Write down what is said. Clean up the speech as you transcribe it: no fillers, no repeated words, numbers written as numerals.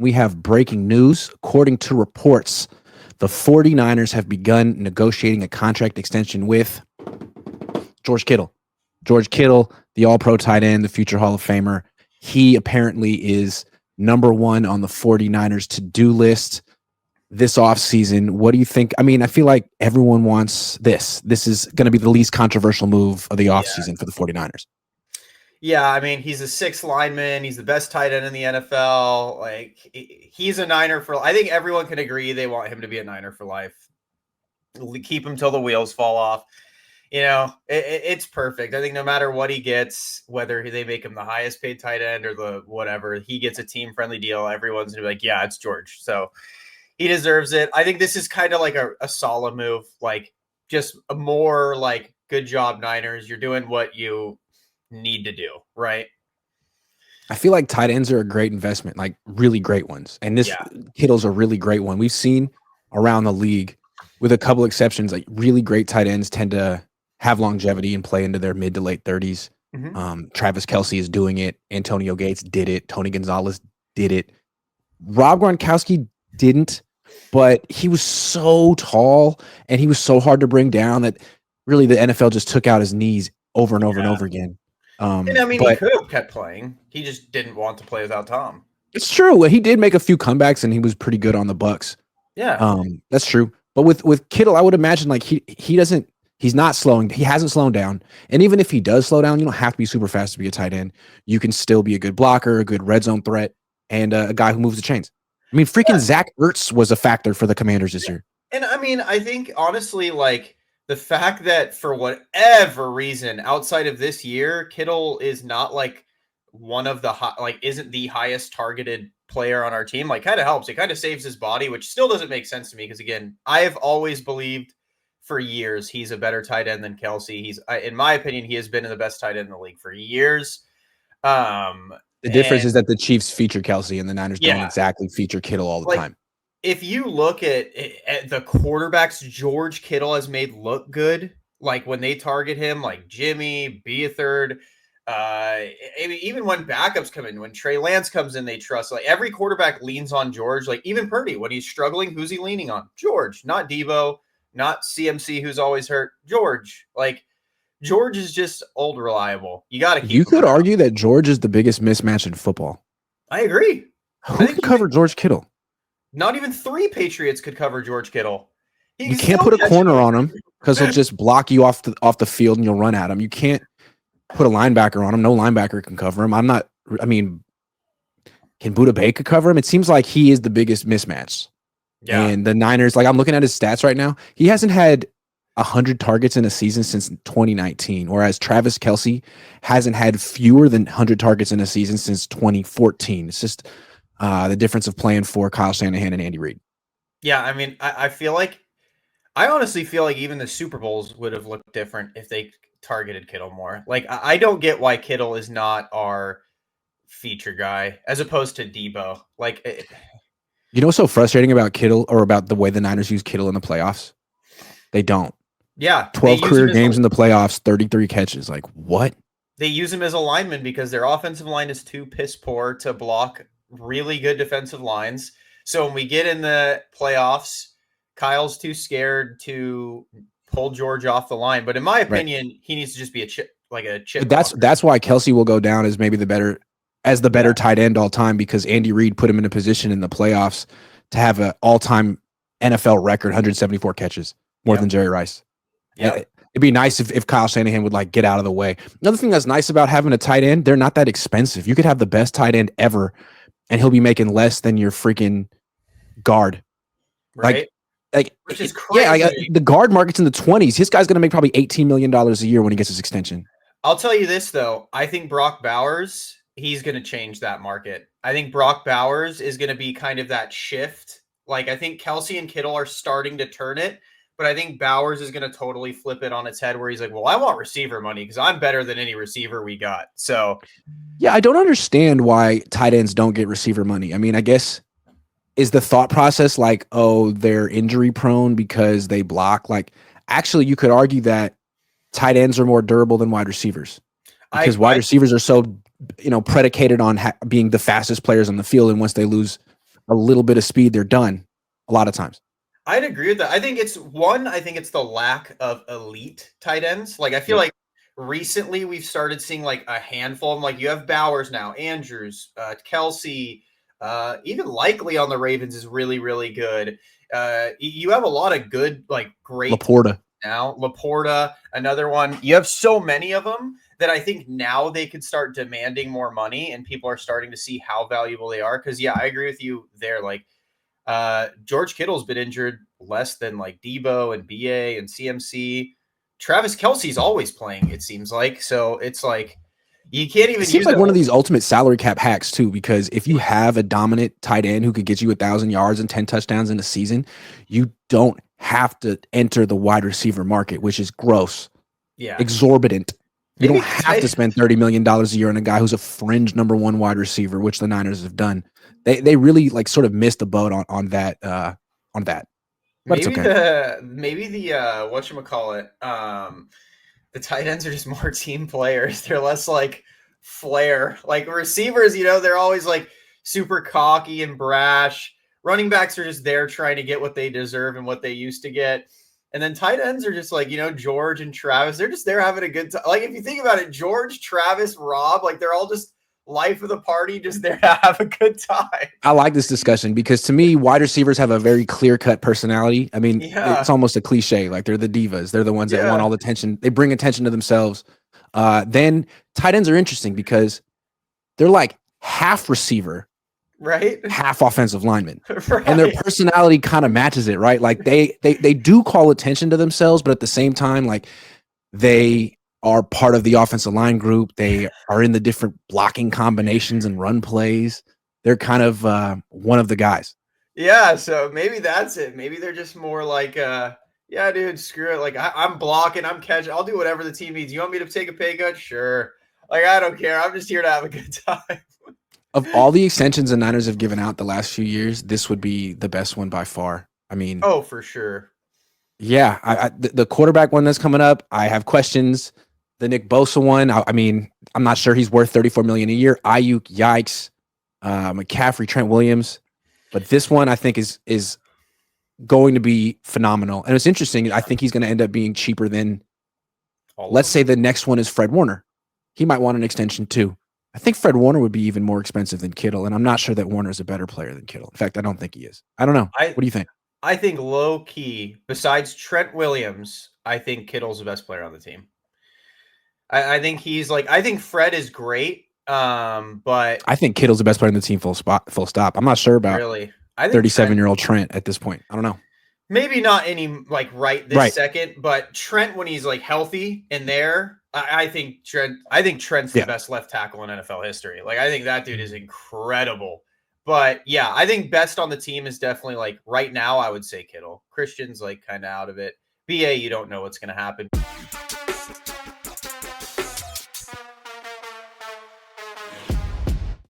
We have breaking news. According to reports, the 49ers have begun negotiating a contract extension with George Kittle. George Kittle, the all-pro tight end, the future Hall of Famer. He apparently is number one on the 49ers to-do list this offseason. What do you think? I mean, I feel like everyone wants this. This is going to be the least controversial move of the offseason for the 49ers. Yeah, I mean, he's a sixth lineman. He's the best tight end in the NFL. Like, he's a Niner for – I think everyone can agree they want him to be a Niner for life. Keep him till the wheels fall off. You know, it's perfect. I think no matter what he gets, whether they make him the highest paid tight end or the whatever, he gets a team-friendly deal. Everyone's going to be like, yeah, it's George. So he deserves it. I think this is kind of like a solid move, like just a more like good job, Niners. You're doing what you need to do, right? I feel like tight ends are a great investment, like really great ones. And this Kittle's a really great one. We've seen around the league, with a couple exceptions, like really great tight ends tend to have longevity and play into their mid to late 30s. Mm-hmm. Travis Kelce is doing it. Antonio Gates did it. Tony Gonzalez did it. Rob Gronkowski didn't, but he was so tall and he was so hard to bring down that really the NFL just took out his knees over and over and over again. And I mean, he could have kept playing. He just didn't want to play without Tom. It's true. He did make a few comebacks and he was pretty good on the Bucs. Yeah. That's true. But with Kittle, I would imagine like he's not slowing. He hasn't slowed down. And even if he does slow down, you don't have to be super fast to be a tight end. You can still be a good blocker, a good red zone threat, and a guy who moves the chains. I mean, freaking Zach Ertz was a factor for the Commanders this year. And I mean, I think honestly, like the fact that for whatever reason outside of this year, Kittle is not like one of the isn't the highest targeted player on our team, like kind of helps. It kind of saves his body, which still doesn't make sense to me because again, I have always believed for years he's a better tight end than Kelce. He's in my opinion, he has been the best tight end in the league for years. The difference is that the Chiefs feature Kelce and the Niners don't exactly feature Kittle all the time. If you look at the quarterbacks George Kittle has made look good, like when they target him, like Jimmy, Beathard, even when backups come in, when Trey Lance comes in, they trust. Like every quarterback leans on George. Like even Purdy, when he's struggling, who's he leaning on? George, not Debo, not CMC, who's always hurt. George, like George is just old reliable. You got to keep. You could argue that George is the biggest mismatch in football. I agree. Who can cover George Kittle? Not even 3 Patriots could cover George Kittle. You can't put a corner on him because he'll just block you off the field and you'll run at him. You can't put a linebacker on him. No linebacker can cover him. Can Budda Baker cover him? It seems like he is the biggest mismatch. Yeah. And the Niners, like I'm looking at his stats right now, he hasn't had 100 targets in a season since 2019, whereas Travis Kelce hasn't had fewer than 100 targets in a season since 2014. It's just the difference of playing for Kyle Shanahan and Andy Reid. Yeah, I mean, I honestly feel like even the Super Bowls would have looked different if they targeted Kittle more. Like, I don't get why Kittle is not our feature guy as opposed to Debo. Like, you know what's so frustrating about Kittle or about the way the Niners use Kittle in the playoffs? They don't. Yeah. 12 career games in the playoffs, 33 catches. Like, what? They use him as a lineman because their offensive line is too piss poor to block really good defensive lines. So when we get in the playoffs, Kyle's too scared to pull George off the line. But in my opinion, he needs to just be a chip. But that's why Kelce will go down as maybe the better tight end all time, because Andy Reid put him in a position in the playoffs to have an all-time NFL record, 174 catches, more than Jerry Rice. Yeah. It'd be nice if Kyle Shanahan would like get out of the way. Another thing that's nice about having a tight end, they're not that expensive. You could have the best tight end ever and he'll be making less than your freaking guard. Right. Like which is crazy. Yeah, the guard market's in the 20s. His guy's going to make probably $18 million a year when he gets his extension. I'll tell you this, though. I think Brock Bowers, he's going to change that market. I think Brock Bowers is going to be kind of that shift. Like, I think Kelce and Kittle are starting to turn it, but I think Bowers is going to totally flip it on its head where he's like, well, I want receiver money because I'm better than any receiver we got. So, yeah, I don't understand why tight ends don't get receiver money. I mean, I guess is the thought process like, oh, they're injury prone because they block? Like, actually, you could argue that tight ends are more durable than wide receivers because wide receivers are so, predicated on being the fastest players on the field. And once they lose a little bit of speed, they're done a lot of times. I'd agree with that. I think it's the lack of elite tight ends. Like, I feel like recently we've started seeing like a handful of them. Like, you have Bowers now, Andrews, Kelsey, even Likely on the Ravens is really, really good. You have a lot of good, like, great Laporta. Now, Laporta, another one. You have so many of them that I think now they could start demanding more money, and people are starting to see how valuable they are. Because, yeah, I agree with you there. Like, George Kittle's been injured less than like Debo and BA and CMC. Travis Kelsey's always playing, it seems like. So it's like you can't even. It seems like one of these ultimate salary cap hacks too, because if you have a dominant tight end who could get you 1,000 yards and 10 touchdowns in a season, you don't have to enter the wide receiver market, which is gross, exorbitant. You don't have to spend $30 million a year on a guy who's a fringe number one wide receiver, which the Niners have done. They really like sort of missed the boat on that. But maybe it's okay. maybe the whatchamacallit, the tight ends are just more team players. They're less like flair. Like receivers, they're always like super cocky and brash. Running backs are just there trying to get what they deserve and what they used to get. And then tight ends are just like, George and Travis, they're just there having a good time. Like, if you think about it, George, Travis, Rob, like they're all just life of the party, just there to have a good time. I like this discussion because to me, wide receivers have a very clear-cut personality. I mean, it's almost a cliche. Like they're the divas. They're the ones that want all the attention. They bring attention to themselves. Then tight ends are interesting because they're like half receiver, right? Half offensive lineman, right. And their personality kind of matches it, right? Like they do call attention to themselves, but at the same time, like they are part of the offensive line group. They are in the different blocking combinations and run plays. They're kind of one of the guys. Yeah, so maybe that's it. Maybe they're just more like, yeah, dude, screw it. Like, I'm blocking, I'm catching. I'll do whatever the team needs. You want me to take a pay cut? Sure. Like, I don't care. I'm just here to have a good time. Of all the extensions the Niners have given out the last few years, this would be the best one by far. I mean, oh, for sure. Yeah, the quarterback one that's coming up, I have questions. The Nick Bosa one, I mean, I'm not sure he's worth $34 million a year. Ayuk, yikes. McCaffrey, Trent Williams, but this one I think is going to be phenomenal. And it's interesting. I think he's going to end up being cheaper than. Let's say the next one is Fred Warner. He might want an extension too. I think Fred Warner would be even more expensive than Kittle, and I'm not sure that Warner is a better player than Kittle. In fact, I don't think he is. I don't know. What do you think? I think low key, besides Trent Williams, I think Kittle's the best player on the team. I think he's like, I think Fred is great, but I think Kittle's the best player on the team. Full stop. I'm not sure about really. 37-year-old Trent at this point. I don't know. Maybe not any like this second, but Trent when he's like healthy and there. I think Trent's the best left tackle in NFL history. Like, I think that dude is incredible. But yeah, I think best on the team is definitely like right now, I would say Kittle. Christian's like kind of out of it. BA, you don't know what's going to happen.